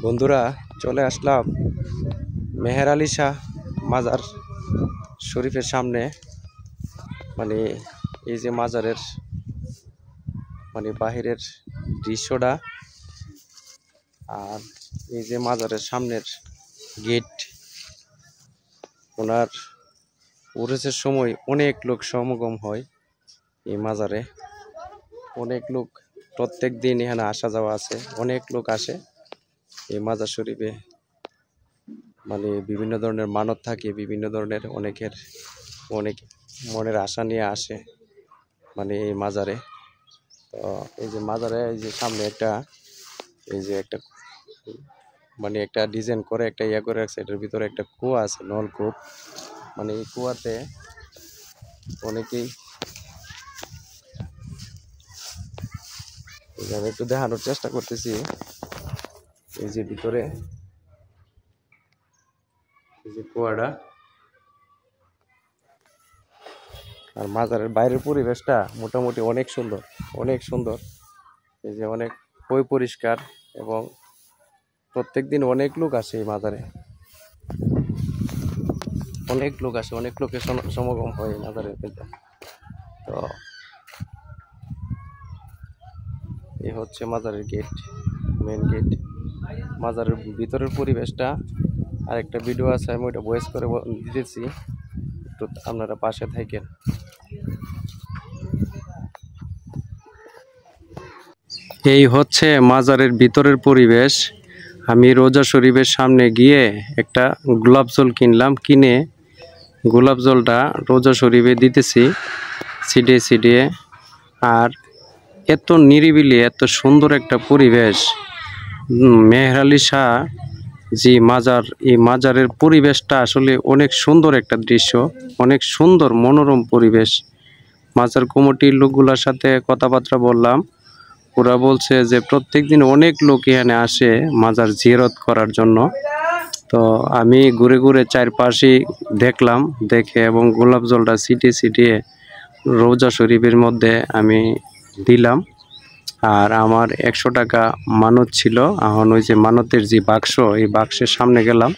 বন্ধুরা চলে আসলাম মেহের আলী শাহ মাজার শরীফের সামনে। মানে এই যে মাজারের বাহিরের দৃশ্যটা, আর এই যে মাজারের সামনের গেট। ওনার উরুসের সময় অনেক লোক সমাগম হয় এই মাজারে। অনেক লোক প্রত্যেক দিন এখানে আসা যাওয়া আছে, অনেক লোক আসে এই মাজার শরীফে। বিভিন্ন ধরনের মানত থাকে, বিভিন্ন ধরনের অনেক মনের আশা নিয়ে আসে এই মাজারে। তো এই যে মাজারে এই যে সামনে একটা একটা ডিজাইন করে একটা করে রাখছে। এটার ভিতরে একটা কুয়া আছে, নলকূপ। এই কুয়াতে অনেকেই আমি একটু দেখানোর চেষ্টা করতেছি। এই যে ভিতরে এই যে কুয়াটা, আর মাজারের বাইরের পরিবেশটা মোটামুটি অনেক সুন্দর, অনেক সুন্দর। এই যে অনেক পরিষ্কার, এবং প্রত্যেকদিন অনেক লোক আসে এই মাজারে। অনেক লোক আসে, অনেক লোকের সমাগম হয় এই মাজারের মধ্যে। তো এই হচ্ছে মাজারের গেট, মেন গেট। মাজারের ভিতরের পরিবেশটা আরেকটা ভিডিও আছে, আমি ওইটা ভয়েস করে দিতেছি, একটু আপনারা পাশে থাকেন। এই হচ্ছে মাজারের ভিতরের পরিবেশ। আমি রোজা শরীফের সামনে গিয়ে একটা গোলাপ জল কিনলাম, কিনে গোলাপ জলটা রোজা শরীফে দিতেছি ছিটিয়ে ছিটিয়ে। আর এত নিরিবিলি, এত সুন্দর একটা পরিবেশ। মেহের আলী শাহ যে মাজার, এই মাজারের পরিবেশটা আসলে অনেক সুন্দর একটা দৃশ্য, অনেক সুন্দর মনোরম পরিবেশ। মাজার কমিটির লোকগুলোর সাথে কথাবার্তা বললাম, ওরা বলছে যে প্রত্যেক দিন অনেক লোক এখানে আসে মাজার জিয়ারত করার জন্য। তো আমি ঘুরে ঘুরে চারপাশে দেখলাম, দেখে এবং গোলাপ জলটা ছিটিয়ে ছিটিয়ে রোজা শরীফের মধ্যে আমি দিলাম। আর আমার 100 টাকা মানত ছিল। এখন ওই যে মানতের যে বাক্স, এই বাক্সের সামনে গেলাম,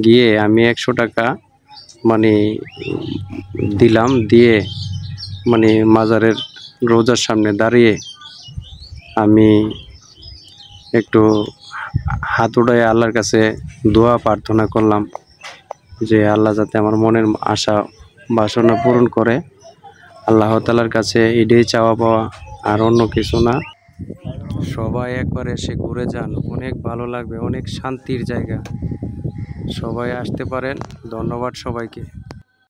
গিয়ে আমি 100 টাকা দিলাম। দিয়ে মাজারের রোজার সামনে দাঁড়িয়ে আমি একটু হাত উঠায় আল্লাহর কাছে দোয়া প্রার্থনা করলাম যে আল্লাহ যাতে আমার মনের আশা বাসনা পূরণ করে। আল্লাহ তাআলার কাছে এটাই চাওয়া পাওয়া, আর অন্য কিছু না। সবাই একবার এসে ঘুরে যান, অনেক ভালো লাগবে, অনেক শান্তির জায়গা। সবাই আসতে পারেন। ধন্যবাদ সবাইকে।